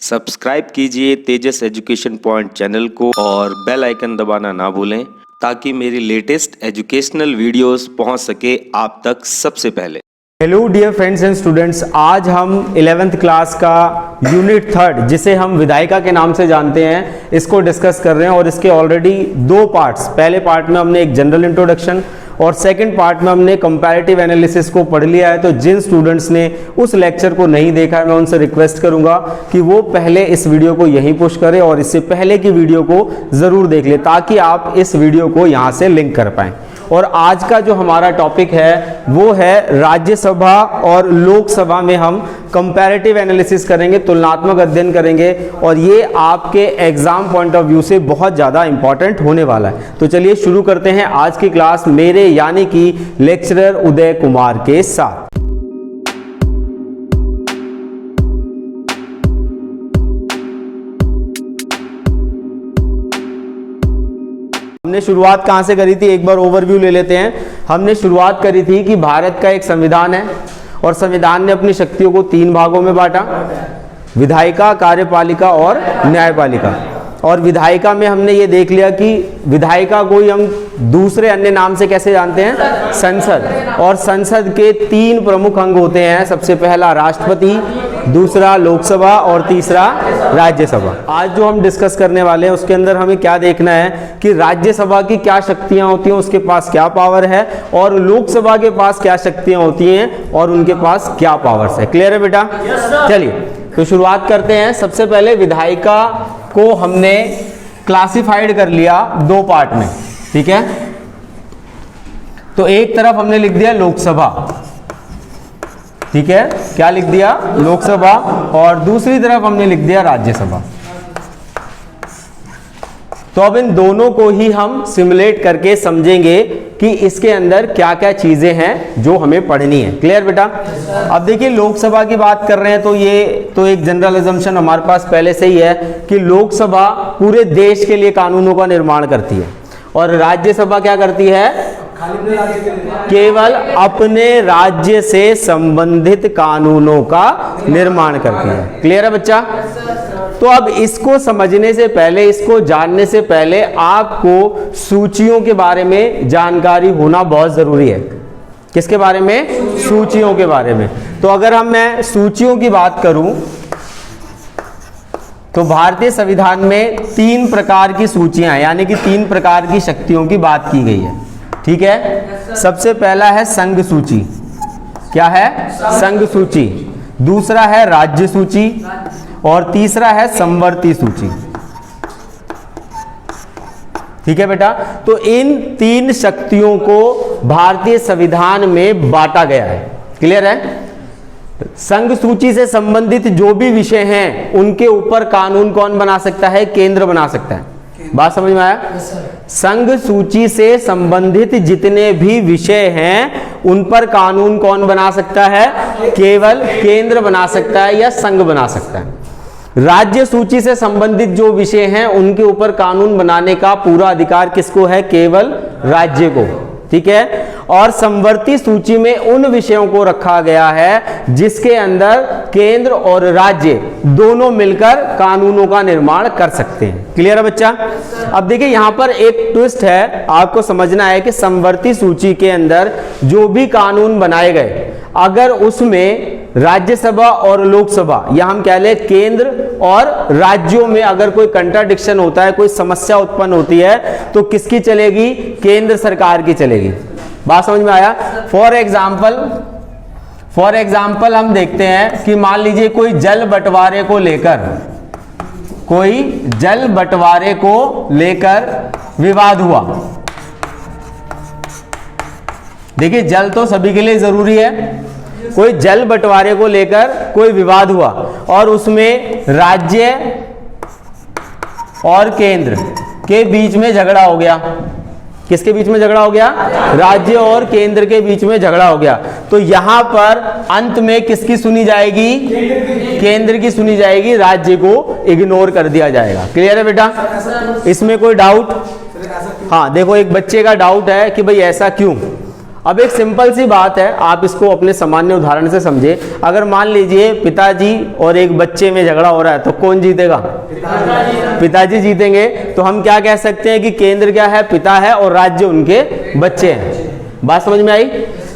Subscribe कीजिए तेजस education point channel को और बेल आइकन दबाना ना भूलें ताकि मेरी लेटेस्ट एजुकेशनल वीडियोस पहुंच सके आप तक सबसे पहले। Hello dear friends and students, आज हम 11th क्लास का यूनिट 3 जिसे हम विधायिका के नाम से जानते हैं इसको डिस्कस कर रहे हैं और इसके ऑलरेडी दो पार्ट्स, पहले पार्ट में हमने एक जनरल इंट्रोडक्शन और सेकंड पार्ट में हमने कंपैरेटिव एनालिसिस को पढ़ लिया है। तो जिन स्टूडेंट्स ने उस लेक्चर को नहीं देखा है मैं उनसे रिक्वेस्ट करूंगा कि वो पहले इस वीडियो को यहीं पुश करें और इससे पहले की वीडियो को जरूर देख ले ताकि आप इस वीडियो को यहां से लिंक कर पाएं। और आज का जो हमारा टॉपिक है वो है राज्यसभा और लोकसभा में हम कंपैरेटिव एनालिसिस करेंगे, तुलनात्मक अध्ययन करेंगे और ये आपके एग्जाम पॉइंट ऑफ व्यू से बहुत ज़्यादा इंपॉर्टेंट होने वाला है। तो चलिए शुरू करते हैं आज की क्लास मेरे यानी कि लेक्चरर उदय कुमार के साथ। हमने शुरुआत कहां से करी थी, एक बार ओवरव्यू ले लेते हैं। हमने शुरुआत करी थी कि भारत का एक संविधान है और संविधान ने अपनी शक्तियों को 3 भागों में बांटा, विधायिका, कार्यपालिका और न्यायपालिका। और विधायिका में हमने ये देख लिया कि विधायिका को ही हम दूसरे अन्य नाम से कैसे जानते हैं, संसद। और संसद के 3 प्रमुख अंग होते हैं, सबसे पहला राष्ट्रपति, दूसरा लोकसभा और तीसरा राज्यसभा। आज जो हम डिस्कस करने वाले हैं उसके अंदर हमें क्या देखना है कि राज्यसभा की क्या शक्तियां होती हैं, उसके पास क्या पावर है, और लोकसभा के पास क्या शक्तियां होती हैं और उनके पास क्या पावर्स है। क्लियर है बेटा? चलिए तो शुरुआत करते हैं। सबसे पहले विधायिका को हमने क्लासिफाइड कर लिया 2 पार्ट में, ठीक है। तो एक तरफ हमने लिख दिया लोकसभा, ठीक है, क्या लिख दिया, लोकसभा, और दूसरी तरफ हमने लिख दिया राज्यसभा। तो अब इन दोनों को ही हम सिमुलेट करके समझेंगे कि इसके अंदर क्या क्या चीजें हैं जो हमें पढ़नी है। क्लियर बेटा? अब देखिए लोकसभा की बात कर रहे हैं तो ये तो एक जनरल अजम्पशन हमारे पास पहले से ही है कि लोकसभा पूरे देश के लिए कानूनों का निर्माण करती है और राज्यसभा क्या करती है, केवल अपने राज्य से संबंधित कानूनों का निर्माण करती है। क्लियर है बच्चा? तो अब इसको समझने से पहले, इसको जानने से पहले आपको सूचियों के बारे में जानकारी होना बहुत जरूरी है। किसके बारे में? सूचियों के बारे में। तो अगर मैं सूचियों की बात करूं तो भारतीय संविधान में 3 प्रकार की सूचियां हैं, यानी कि 3 प्रकार की शक्तियों की बात की गई है, ठीक है। सबसे पहला है संघ सूची। क्या है? संघ सूची। दूसरा है राज्य सूची और तीसरा है समवर्ती सूची, ठीक है बेटा। तो इन 3 शक्तियों को भारतीय संविधान में बांटा गया है। क्लियर है? संघ सूची से संबंधित जो भी विषय हैं उनके ऊपर कानून कौन बना सकता है? केंद्र बना सकता है। बात समझ में आया? संघ सूची से संबंधित जितने भी विषय हैं उन पर कानून कौन बना सकता है? केवल केंद्र बना सकता है या संघ बना सकता है। राज्य सूची से संबंधित जो विषय हैं उनके ऊपर कानून बनाने का पूरा अधिकार किसको है? केवल राज्य को, ठीक है। और समवर्ती सूची में उन विषयों को रखा गया है जिसके अंदर केंद्र और राज्य दोनों मिलकर कानूनों का निर्माण कर सकते हैं। क्लियर है बच्चा? अब देखिए यहां पर एक ट्विस्ट है, आपको समझना है कि समवर्ती सूची के अंदर जो भी कानून बनाए गए अगर उसमें राज्यसभा और लोकसभा या हम कह लें केंद्र और राज्यों में अगर कोई कंट्राडिक्शन होता है, कोई समस्या उत्पन्न होती है तो किसकी चलेगी? केंद्र सरकार की चलेगी। बात समझ में आया? फॉर एग्जाम्पल हम देखते हैं कि मान लीजिए कोई जल बंटवारे को लेकर विवाद हुआ। देखिए जल तो सभी के लिए जरूरी है। कोई जल बंटवारे को लेकर कोई विवाद हुआ और उसमें राज्य और केंद्र के बीच में झगड़ा हो गया। किसके बीच में झगड़ा हो गया? राज्य और केंद्र के बीच में झगड़ा हो गया। तो यहां पर अंत में किसकी सुनी जाएगी? केंद्र की सुनी जाएगी, राज्य को इग्नोर कर दिया जाएगा। क्लियर है बेटा? इसमें कोई डाउट? हाँ देखो एक बच्चे का डाउट है कि भाई ऐसा क्यों। अब एक सिंपल सी बात है, आप इसको अपने सामान्य उदाहरण से समझे। अगर मान लीजिए पिताजी और एक बच्चे में झगड़ा हो रहा है तो कौन जीतेगा? पिताजी जीतेंगे। तो हम क्या कह सकते हैं कि केंद्र क्या है? पिता है और राज्य उनके बच्चे हैं। बात समझ में आई?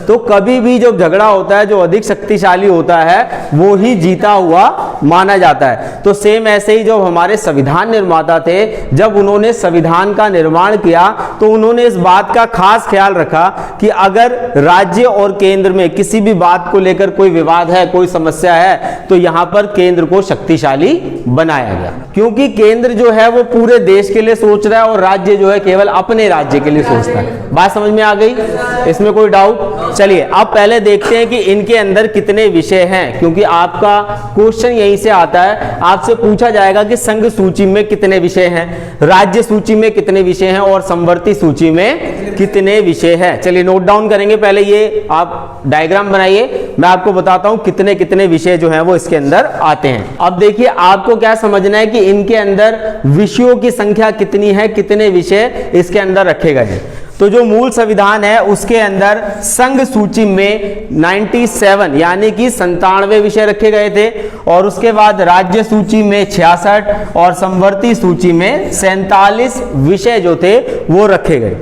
तो कभी भी जो झगड़ा होता है, जो अधिक शक्तिशाली होता है वो ही जीता हुआ माना जाता है। तो सेम ऐसे ही जो हमारे संविधान निर्माता थे, जब उन्होंने संविधान का निर्माण किया तो उन्होंने इस बात का खास ख्याल रखा कि अगर राज्य और केंद्र में किसी भी बात को लेकर कोई विवाद है, कोई समस्या है, तो यहां पर केंद्र को शक्तिशाली बनाया गया। क्योंकि केंद्र जो है वो पूरे देश के लिए सोच रहा है और राज्य जो है केवल अपने राज्य के लिए सोचता है। बात समझ में आ गई? इसमें कोई डाउट? चलिए अब पहले देखते हैं कि इनके अंदर कितने विषय हैं, क्योंकि आपका क्वेश्चन यहीं से आता है। आपसे पूछा जाएगा कि संघ सूची में कितने विषय हैं, राज्य सूची में कितने विषय हैं और समवर्ती सूची में कितने विषय हैं। चलिए नोट डाउन करेंगे। पहले ये आप डायग्राम बनाइए, मैं आपको बताता हूं कितने कितने विषय जो हैं वो इसके अंदर आते हैं। अब देखिए आपको क्या समझना है कि इनके अंदर विषयों की संख्या कितनी है, कितने विषय इसके अंदर रखे गए हैं। तो जो मूल संविधान है उसके अंदर संघ सूची में 97 यानी कि 97 विषय रखे गए थे, और उसके बाद राज्य सूची में 66 और समवर्ती सूची में 47 विषय जो थे वो रखे गए।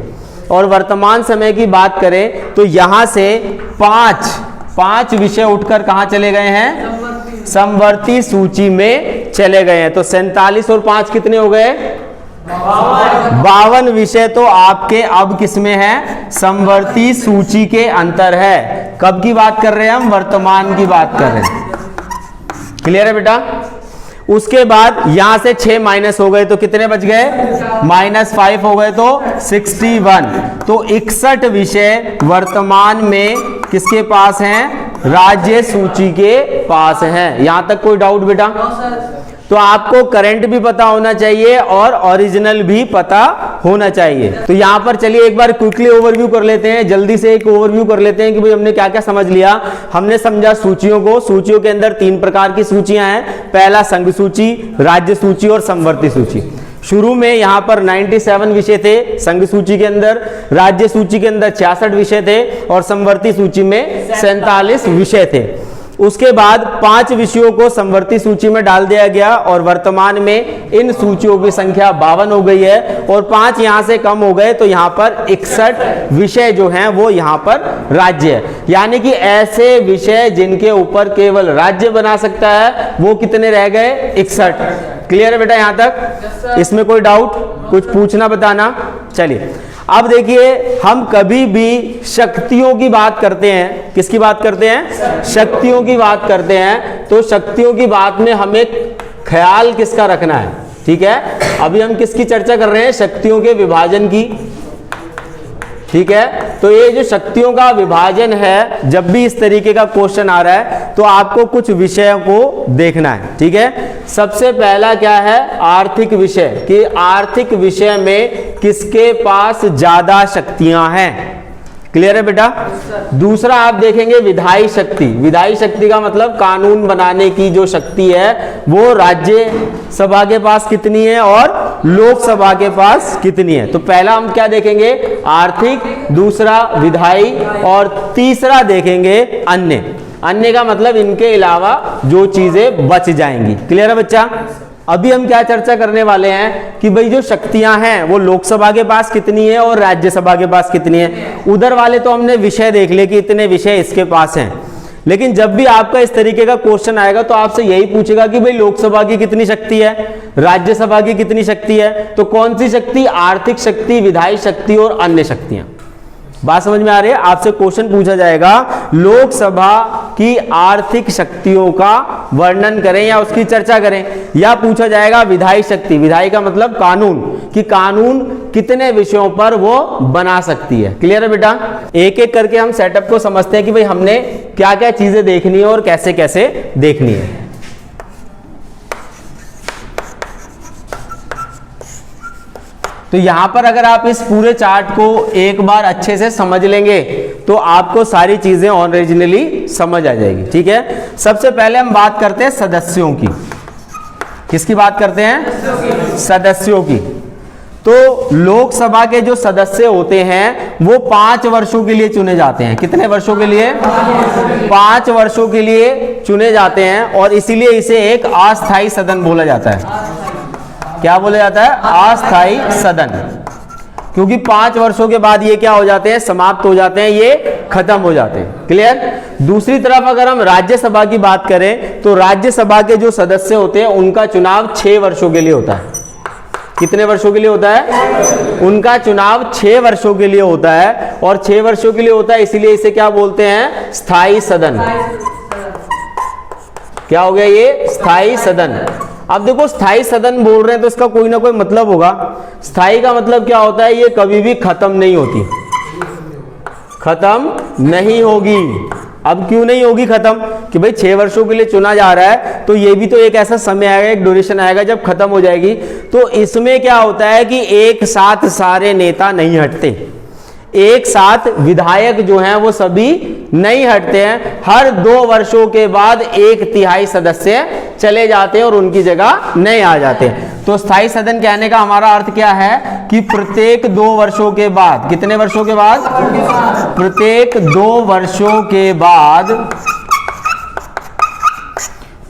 और वर्तमान समय की बात करें तो यहां से पांच विषय उठकर कहां चले गए हैं? समवर्ती सूची में चले गए हैं। तो 47 और 5 कितने हो गए? 52 विषय तो आपके अब किसमें है? समवर्ती सूची के अंतर है। कब की बात कर रहे हैं हम? वर्तमान की बात कर रहे हैं। क्लियर है बेटा? उसके बाद यहां से 6 माइनस हो गए तो कितने बच गए? -5 हो गए तो 61। तो 61 विषय वर्तमान में किसके पास हैं? राज्य सूची के पास हैं। यहां तक कोई डाउट बेटा? तो आपको करंट भी पता होना चाहिए और ओरिजिनल भी पता होना चाहिए। तो यहां पर चलिए एक बार क्विकली ओवरव्यू कर लेते हैं, जल्दी से एक ओवरव्यू कर लेते हैं कि भाई हमने क्या क्या समझ लिया। हमने समझा सूचियों को। सूचियों के अंदर 3 प्रकार की सूचियां हैं। पहला संघ सूची, राज्य सूची और समवर्ती सूची। शुरू में यहां पर 97 विषय थे संघ सूची के अंदर, राज्य सूची के अंदर 66 विषय थे और समवर्ती सूची में 47 विषय थे। उसके बाद 5 विषयों को समवर्ती सूची में डाल दिया गया और वर्तमान में इन सूचियों की संख्या 52 हो गई है और 5 यहां से कम हो गए, तो यहां पर 61 विषय जो हैं वो यहां पर राज्य है। यानी कि ऐसे विषय जिनके ऊपर केवल राज्य बना सकता है वो कितने रह गए? 61। क्लियर है बेटा यहां तक? इसमें कोई डाउट? कुछ पूछना बताना। चलिए अब देखिए, हम कभी भी शक्तियों की बात करते हैं। किसकी बात करते हैं? शक्तियों की बात करते हैं। तो शक्तियों की बात में हमें ख्याल किसका रखना है? ठीक है, अभी हम किसकी चर्चा कर रहे हैं? शक्तियों के विभाजन की। ठीक है, तो ये जो शक्तियों का विभाजन है, जब भी इस तरीके का क्वेश्चन आ रहा है तो आपको कुछ विषयों को देखना है। ठीक है, सबसे पहला क्या है? आर्थिक विषय, कि आर्थिक विषय में किसके पास ज्यादा शक्तियां हैं। क्लियर है बेटा? दूसरा आप देखेंगे विधायी शक्ति। विधायी शक्ति का मतलब कानून बनाने की जो शक्ति है वो राज्य सभा के पास कितनी है और लोकसभा के पास कितनी है। तो पहला हम क्या देखेंगे? आर्थिक, दूसरा विधायी और तीसरा देखेंगे अन्य। अन्य का मतलब इनके अलावा जो चीजें बच जाएंगी। क्लियर है बच्चा? अभी हम क्या चर्चा करने वाले हैं कि भाई जो शक्तियां हैं वो लोकसभा के पास कितनी है और राज्यसभा के पास कितनी है। उधर वाले तो हमने विषय देख लिए कि इतने विषय इसके पास हैं, लेकिन जब भी आपका इस तरीके का क्वेश्चन आएगा तो आपसे यही पूछेगा कि भाई लोकसभा की कितनी शक्ति है, राज्यसभा की कितनी शक्ति है। तो कौन सी शक्ति? आर्थिक शक्ति, विधायी शक्ति और अन्य शक्तियां। बात समझ में आ रही है? आपसे क्वेश्चन पूछा जाएगा लोकसभा की आर्थिक शक्तियों का वर्णन करें या उसकी चर्चा करें, या पूछा जाएगा विधायी शक्ति। विधायी का मतलब कानून, कि कानून कितने विषयों पर वो बना सकती है। क्लियर है बेटा? एक एक करके हम सेटअप को समझते हैं कि भाई हमने क्या क्या चीजें देखनी है और कैसे कैसे देखनी है। तो यहां पर अगर आप इस पूरे चार्ट को एक बार अच्छे से समझ लेंगे तो आपको सारी चीजें ओरिजिनली समझ आ जाएगी। ठीक है, सबसे पहले हम बात करते हैं सदस्यों की। किसकी बात करते हैं? सदस्यों की। तो लोकसभा के जो सदस्य होते हैं वो 5 वर्षों के लिए चुने जाते हैं। कितने वर्षों के लिए? 5 वर्षों के लिए चुने जाते हैं और इसीलिए इसे एक अस्थायी सदन बोला जाता है। क्या बोला जाता है? अस्थायी सदन। क्योंकि 5 वर्षों के बाद ये क्या हो जाते हैं? समाप्त हो जाते हैं, ये खत्म हो जाते हैं। क्लियर? दूसरी तरफ अगर हम राज्यसभा की बात करें तो राज्यसभा के जो सदस्य होते हैं उनका चुनाव 6 वर्षों के लिए होता है। कितने वर्षों के लिए होता है? उनका चुनाव 6 वर्षों के लिए होता है और 6 वर्षों के लिए होता है, इसीलिए इसे क्या बोलते हैं? स्थायी सदन। क्या हो गया ये? स्थायी सदन। अब देखो स्थायी सदन बोल रहे हैं तो इसका कोई ना कोई मतलब होगा। स्थायी का मतलब क्या होता है? ये कभी भी खत्म नहीं होती, खत्म नहीं होगी। अब क्यों नहीं होगी खत्म? कि भाई 6 वर्षों के लिए चुना जा रहा है तो ये भी तो एक ऐसा समय आएगा, एक ड्यूरेशन आएगा जब खत्म हो जाएगी। तो इसमें क्या होता है कि एक साथ सारे नेता नहीं हटते, एक साथ विधायक जो हैं वो सभी नहीं हटते हैं। हर 2 वर्षों के बाद 1/3 सदस्य चले जाते हैं और उनकी जगह नए आ जाते हैं। तो स्थायी सदन कहने का हमारा अर्थ क्या है कि प्रत्येक 2 वर्षों के बाद, कितने वर्षों के बाद? प्रत्येक 2 वर्षों के बाद,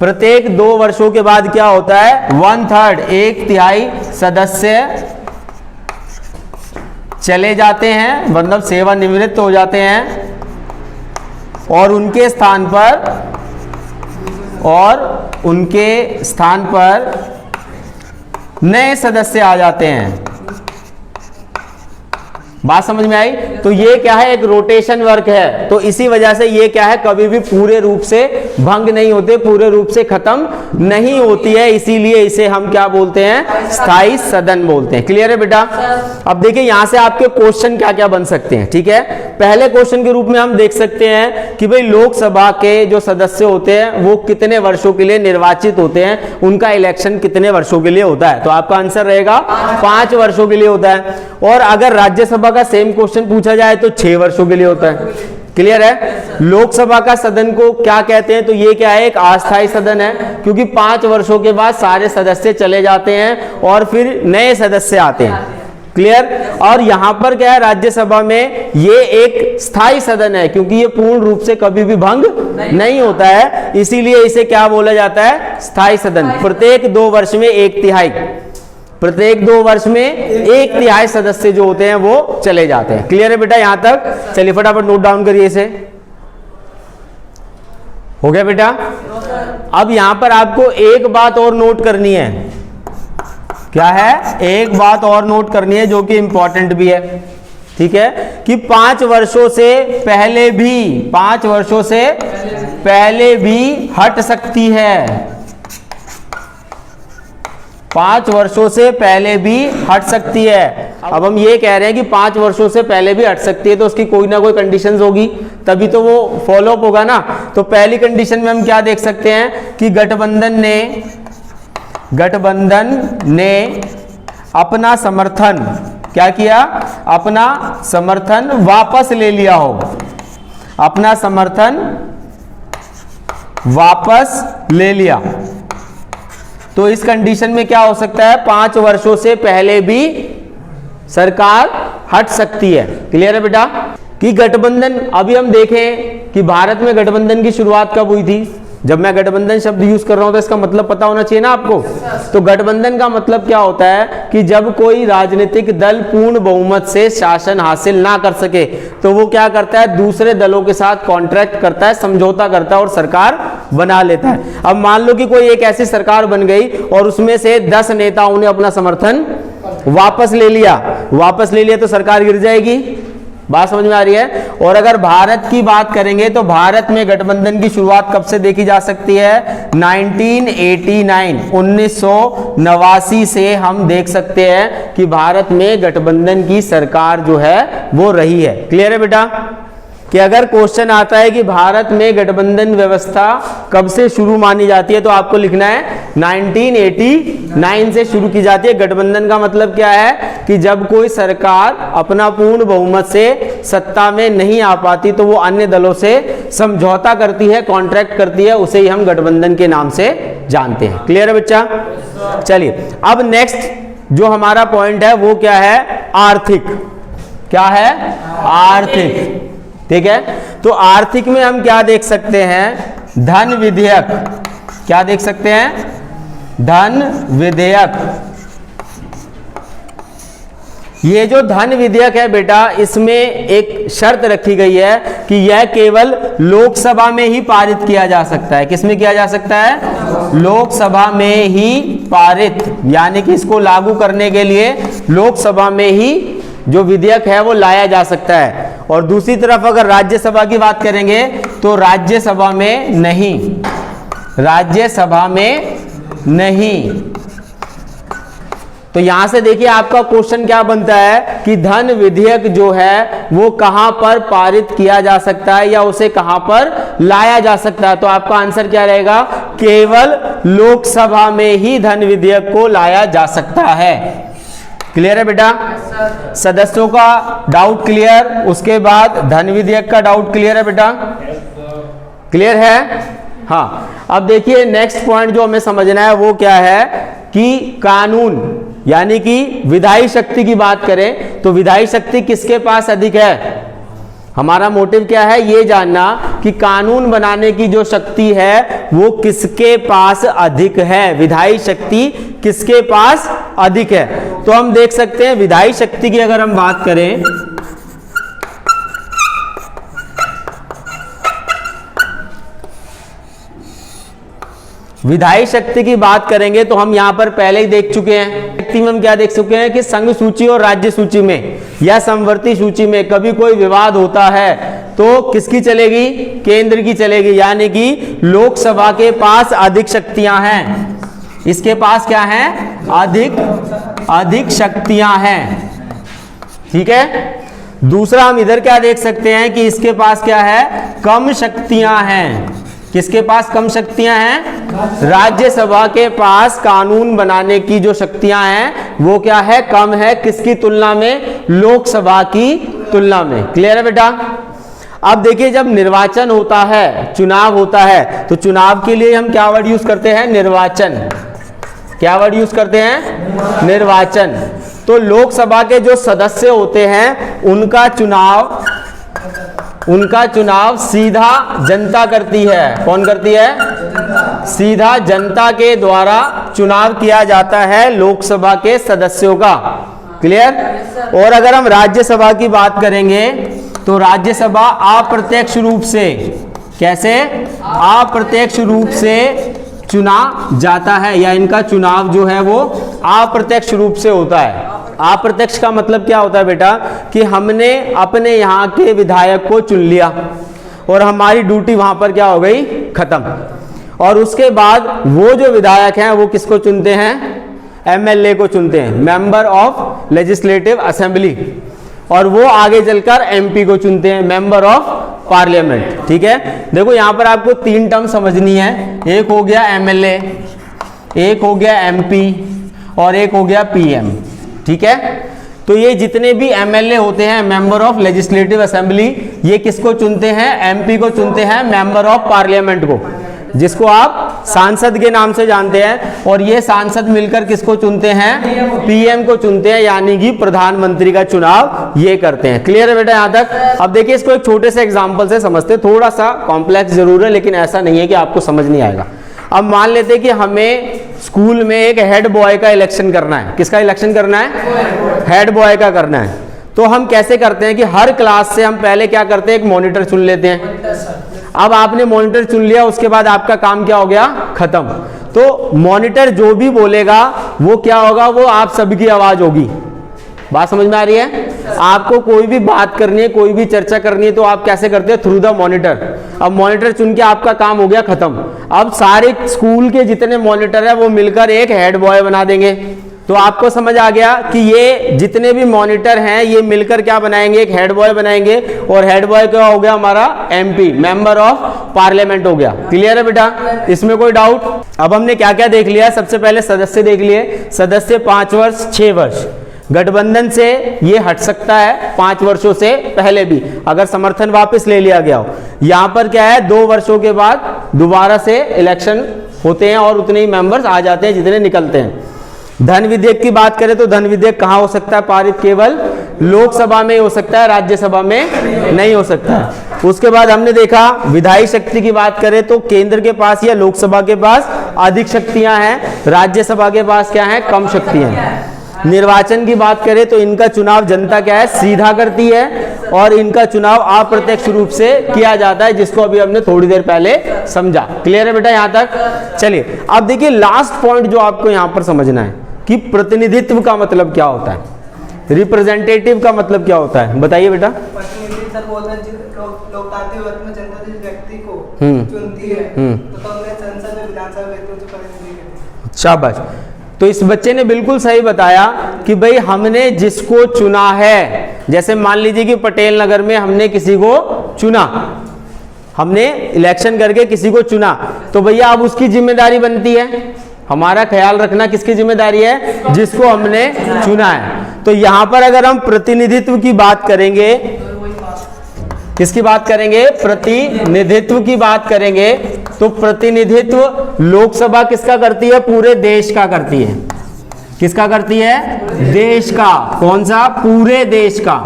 प्रत्येक 2 वर्षों के बाद क्या होता है? 1/3 1/3 सदस्य चले जाते हैं, मतलब सेवानिवृत्त हो जाते हैं और उनके स्थान पर नए सदस्य आ जाते हैं। बात समझ में आई? तो ये क्या है? एक रोटेशन वर्क है। तो इसी वजह से ये क्या है? कभी भी पूरे रूप से भंग नहीं होते, पूरे रूप से खत्म नहीं होती है, इसीलिए इसे हम क्या बोलते हैं? स्थायी सदन बोलते हैं। क्लियर है बेटा? अब देखिए यहां से आपके क्वेश्चन क्या क्या बन सकते हैं। ठीक है, पहले क्वेश्चन के रूप में हम देख सकते हैं कि भाई लोकसभा के जो सदस्य होते हैं वो कितने वर्षों के लिए निर्वाचित होते हैं, उनका इलेक्शन कितने वर्षों के लिए होता है? तो आपका आंसर रहेगा 5 वर्षों के लिए होता है। और अगर राज्यसभा का सेम क्वेश्चन पूछा जाए तो 6 वर्षों के लिए होता है। क्लियर है? लोकसभा का सदन को क्या कहते हैं? तो ये क्या है? एक अस्थायी सदन है, क्योंकि 5 वर्षों के बाद सारे सदस्य चले जाते हैं और फिर नए सदस्य आते हैं। क्लियर? और यहां पर क्या है? राज्यसभा में ये एक स्थायी सदन है, क्योंकि ये पूर्ण रूप से कभी भी भंग नहीं होता है, इसीलिए इसे क्या बोला जाता है? स्थायी सदन। प्रत्येक 2 वर्ष में 1/3, प्रत्येक 2 वर्ष में 1/3 सदस्य जो होते हैं वो चले जाते हैं। क्लियर है बेटा यहां तक? चलिए फटाफट नोट डाउन करिए इसे। हो गया बेटा? अब यहां पर आपको एक बात और नोट करनी है। क्या है? एक बात और नोट करनी है जो कि इंपॉर्टेंट भी है। ठीक है, कि 5 वर्षों से पहले भी, 5 वर्षों से पहले भी हट सकती है। 5 वर्षों से पहले भी हट सकती है। अब हम ये कह रहे हैं कि 5 वर्षों से पहले भी हट सकती है, तो उसकी कोई ना कोई कंडीशंस होगी, तभी तो वो फॉलोअप होगा ना। तो पहली कंडीशन में हम क्या देख सकते हैं कि गठबंधन ने अपना समर्थन क्या किया? अपना समर्थन वापस ले लिया हो, अपना समर्थन वापस ले लिया। तो इस कंडीशन में क्या हो सकता है? 5 वर्षों से पहले भी सरकार हट सकती है। क्लियर है बेटा? कि गठबंधन, अभी हम देखें कि भारत में गठबंधन की शुरुआत कब हुई थी। जब मैं गठबंधन शब्द यूज कर रहा हूं तो इसका मतलब पता होना चाहिए ना आपको। तो गठबंधन का मतलब क्या होता है कि जब कोई राजनीतिक दल पूर्ण बहुमत से शासन हासिल ना कर सके तो वो क्या करता है? दूसरे दलों के साथ कॉन्ट्रैक्ट करता है, समझौता करता है और सरकार बना लेता है। अब मान लो कि कोई एक ऐसी सरकार बन गई और उसमें से 10 नेताओं ने अपना समर्थन वापस ले लिया तो सरकार गिर जाएगी। बात समझ में आ रही है? और अगर भारत की बात करेंगे तो भारत में गठबंधन की शुरुआत कब से देखी जा सकती है? 1989 से हम देख सकते हैं कि भारत में गठबंधन की सरकार जो है वो रही है। क्लियर है बेटा? कि अगर क्वेश्चन आता है कि भारत में गठबंधन व्यवस्था कब से शुरू मानी जाती है तो आपको लिखना है 1989 से शुरू की जाती है। गठबंधन का मतलब क्या है कि जब कोई सरकार अपना पूर्ण बहुमत से सत्ता में नहीं आ पाती तो वो अन्य दलों से समझौता करती है, कॉन्ट्रैक्ट करती है, उसे ही हम गठबंधन के नाम से जानते हैं। क्लियर है बच्चा? चलिए अब नेक्स्ट जो हमारा पॉइंट है वो क्या है, आर्थिक। क्या है, आर्थिक। ठीक है, तो आर्थिक में हम क्या देख सकते हैं, धन विधेयक। क्या देख सकते हैं, धन विधेयक। ये जो धन विधेयक है बेटा, इसमें एक शर्त रखी गई है कि यह केवल लोकसभा में ही पारित किया जा सकता है। किसमें किया जा सकता है, लोकसभा में ही पारित, यानी कि इसको लागू करने के लिए लोकसभा में ही जो विधेयक है वो लाया जा सकता है। और दूसरी तरफ अगर राज्यसभा की बात करेंगे तो राज्यसभा में नहीं, राज्यसभा में नहीं। तो यहां से देखिए आपका क्वेश्चन क्या बनता है कि धन विधेयक जो है वो कहां पर पारित किया जा सकता है या उसे कहां पर लाया जा सकता है। तो आपका आंसर क्या रहेगा, केवल लोकसभा में ही धन विधेयक को लाया जा सकता है। क्लियर है बेटा, सदस्यों का डाउट क्लियर, उसके बाद धन विधेयक का डाउट क्लियर है बेटा, क्लियर है। हाँ, अब देखिए नेक्स्ट पॉइंट जो हमें समझना है वो क्या है कि कानून यानी कि विधायी शक्ति की बात करें तो विधायी शक्ति किसके पास अधिक है। हमारा मोटिव क्या है, ये जानना कि कानून बनाने की जो शक्ति है वो किसके पास अधिक है, विधायी शक्ति किसके पास अधिक है। तो हम देख सकते हैं विधायी शक्ति की अगर हम बात करें विधायी शक्ति की बात करेंगे तो हम यहां पर पहले ही देख चुके हैं, शक्ति में हम क्या देख चुके हैं कि संघ सूची और राज्य सूची में या समवर्ती सूची में कभी कोई विवाद होता है तो किसकी चलेगी, केंद्र की चलेगी, यानी कि लोकसभा के पास अधिक शक्तियां हैं। इसके पास क्या है, अधिक शक्तियां हैं। ठीक है, दूसरा हम इधर क्या देख सकते हैं कि इसके पास क्या है, कम शक्तियां हैं। किसके पास कम शक्तियां हैं, राज्यसभा के पास कानून बनाने की जो शक्तियां हैं वो क्या है, कम है। किसकी तुलना में, लोकसभा की तुलना में। क्लियर है बेटा। अब देखिए जब निर्वाचन होता है, चुनाव होता है, तो चुनाव के लिए हम क्या वर्ड यूज करते हैं, निर्वाचन। क्या वर्ड यूज करते हैं, निर्वाचन। तो लोकसभा के जो सदस्य होते हैं उनका चुनाव सीधा जनता करती है। कौन करती है, सीधा जनता के द्वारा चुनाव किया जाता है लोकसभा के सदस्यों का। क्लियर। और अगर हम राज्यसभा की बात करेंगे तो राज्यसभा अप्रत्यक्ष रूप से, कैसे, अप्रत्यक्ष रूप से चुना जाता है, या इनका चुनाव जो है वो अप्रत्यक्ष रूप से होता है। अप्रत्यक्ष का मतलब क्या होता है बेटा, कि हमने अपने यहाँ के विधायक को चुन लिया और हमारी ड्यूटी वहां पर क्या हो गई, खत्म। और उसके बाद वो जो विधायक हैं वो किसको चुनते हैं, एमएलए को चुनते हैं, मेंबर ऑफ लेजिस्लेटिव असेंबली। और वो आगे चलकर एमपी को चुनते हैं, मेंबर ऑफ पार्लियामेंट। ठीक है, देखो यहां पर आपको तीन टर्म समझनी है। एक हो गया एमएलए, एक हो गया एमपी और एक हो गया पीएम। ठीक है, तो ये जितने भी एमएलए होते हैं, मेंबर ऑफ लेजिस्लेटिव असेंबली, ये किसको चुनते हैं, एमपी को चुनते हैं, मेंबर ऑफ पार्लियामेंट को, जिसको आप सांसद के नाम से जानते हैं। और ये सांसद मिलकर किसको चुनते हैं, पीएम को चुनते हैं, यानी कि प्रधानमंत्री का चुनाव ये करते हैं। क्लियर है बेटा यहां तक। अब देखिए इसको एक छोटे से एग्जांपल से समझते हैं, थोड़ा सा कॉम्प्लेक्स जरूर है लेकिन ऐसा नहीं है कि आपको समझ नहीं आएगा। अब मान लेते हैं कि हमें स्कूल में एक हेड बॉय का इलेक्शन करना है। किसका इलेक्शन करना है, हेड बॉय का करना है। तो हम कैसे करते हैं कि हर क्लास से हम पहले क्या करते हैं, एक मॉनिटर चुन लेते हैं। अब आपने मॉनिटर चुन लिया, उसके बाद आपका काम क्या हो गया, खत्म। तो मॉनिटर जो भी बोलेगा वो क्या होगा, वो आप सबकी आवाज होगी। बात समझ में आ रही है। आपको कोई भी बात करनी है, कोई भी चर्चा करनी है तो आप कैसे करते हैं, थ्रू द मॉनिटर। अब मॉनिटर चुन के आपका काम हो गया खत्म। अब सारे स्कूल के जितने मॉनिटर है वो मिलकर एक हेड बॉय बना देंगे। तो आपको समझ आ गया कि ये जितने भी मॉनिटर हैं ये मिलकर क्या बनाएंगे, एक हेड बॉय बनाएंगे। और हेड बॉय क्या हो गया हमारा, एमपी, मेंबर ऑफ पार्लियामेंट हो गया। क्लियर है बेटा, इसमें कोई डाउट। अब हमने क्या क्या देख लिया, सबसे पहले सदस्य देख लिए। सदस्य 5 वर्ष 6 वर्ष, गठबंधन से ये हट सकता है 5 वर्षों से पहले भी, अगर समर्थन वापस ले लिया गया हो। यहां पर क्या है, 2 वर्षों के बाद दोबारा से इलेक्शन होते हैं और उतने ही मेंबर्स आ जाते हैं जितने निकलते हैं। धन विधेयक की बात करें तो धन विधेयक कहां हो सकता है पारित? केवल लोकसभा में हो सकता है, राज्यसभा में नहीं हो सकता है। उसके बाद हमने देखा विधायी शक्ति की बात करें तो केंद्र के पास या लोकसभा के पास अधिक शक्तियां हैं, राज्यसभा के पास क्या है? कम शक्तियां हैं। निर्वाचन की बात करें तो इनका चुनाव जनता क्या है? सीधा करती है, और इनका चुनाव अप्रत्यक्ष रूप से किया जाता है, जिसको अभी हमने थोड़ी देर पहले समझा। क्लियर है बेटा यहां तक? चलिए अब देखिए लास्ट पॉइंट जो आपको यहां पर समझना है कि प्रतिनिधित्व का मतलब क्या होता है, रिप्रेजेंटेटिव का मतलब क्या होता है, बताइए बेटा। प्रतिनिधि सर बोलते हैं लोकतांत्रिक व्यवस्था में जनता जिस व्यक्ति को चुनती है तो उन्हें संसद में विधानसभा व्यक्तियों को प्रतिनिधि कहते हैं। शाबाश। तो इस बच्चे ने बिल्कुल सही बताया कि भाई हमने जिसको चुना है, जैसे मान लीजिए कि पटेल नगर में हमने किसी को चुना, हमने इलेक्शन करके किसी को चुना, तो भैया अब उसकी जिम्मेदारी बनती है, हमारा ख्याल रखना किसकी जिम्मेदारी है? जिसको हमने चुना है। तो यहां पर अगर हम प्रतिनिधित्व की बात करेंगे, किसकी बात करेंगे? प्रतिनिधित्व की बात करेंगे, तो प्रतिनिधित्व लोकसभा किसका करती है? पूरे देश का करती है। किसका करती है? देश का। कौन सा? पूरे देश का।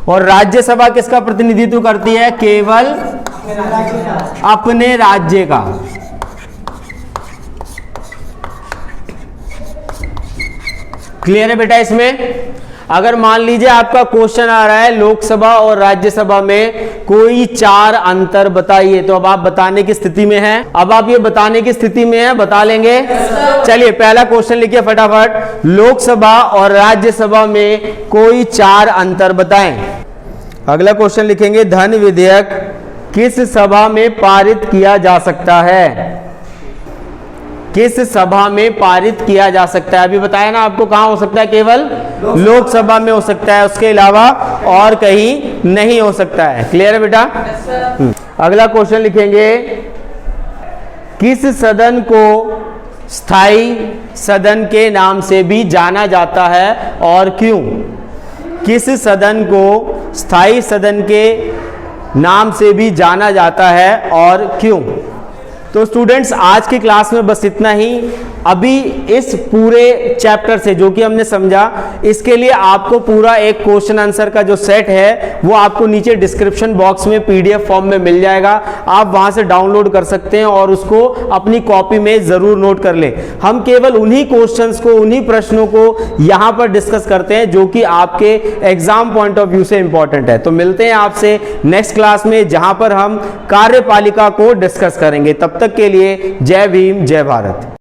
और राज्यसभा किसका प्रतिनिधित्व करती है? केवल अपने राज्य का। क्लियर है बेटा? इसमें अगर मान लीजिए आपका क्वेश्चन आ रहा है लोकसभा और राज्यसभा में कोई 4 अंतर बताइए, तो अब आप बताने की स्थिति में हैं? अब आप ये बताने की स्थिति में हैं? बता लेंगे? चलिए पहला क्वेश्चन लिखिए फटाफट। लोकसभा और राज्यसभा में कोई 4 अंतर बताएं। अगला क्वेश्चन लिखेंगे धन विधेयक किस सभा में पारित किया जा सकता है? किस सभा में पारित किया जा सकता है? अभी बताया ना आपको, कहां हो सकता है? केवल लोकसभा में हो सकता है, उसके अलावा और कहीं नहीं हो सकता है। क्लियर है बेटा? अगला क्वेश्चन लिखेंगे किस सदन को स्थायी सदन के नाम से भी जाना जाता है और क्यों? किस सदन को स्थायी सदन के नाम से भी जाना जाता है और क्यों? तो स्टूडेंट्स आज की क्लास में बस इतना ही। अभी इस पूरे चैप्टर से जो कि हमने समझा, इसके लिए आपको पूरा एक क्वेश्चन आंसर का जो सेट है वो आपको नीचे डिस्क्रिप्शन बॉक्स में पीडीएफ फॉर्म में मिल जाएगा। आप वहां से डाउनलोड कर सकते हैं और उसको अपनी कॉपी में जरूर नोट कर लें। हम केवल उन्हीं क्वेश्चंस को, उन्हीं प्रश्नों को यहां पर डिस्कस करते हैं जो कि आपके एग्जाम पॉइंट ऑफ व्यू से इंपॉर्टेंट है। तो मिलते हैं आपसे नेक्स्ट क्लास में, जहां पर हम कार्यपालिका को डिस्कस करेंगे। तब तक के लिए जय भीम, जय भारत।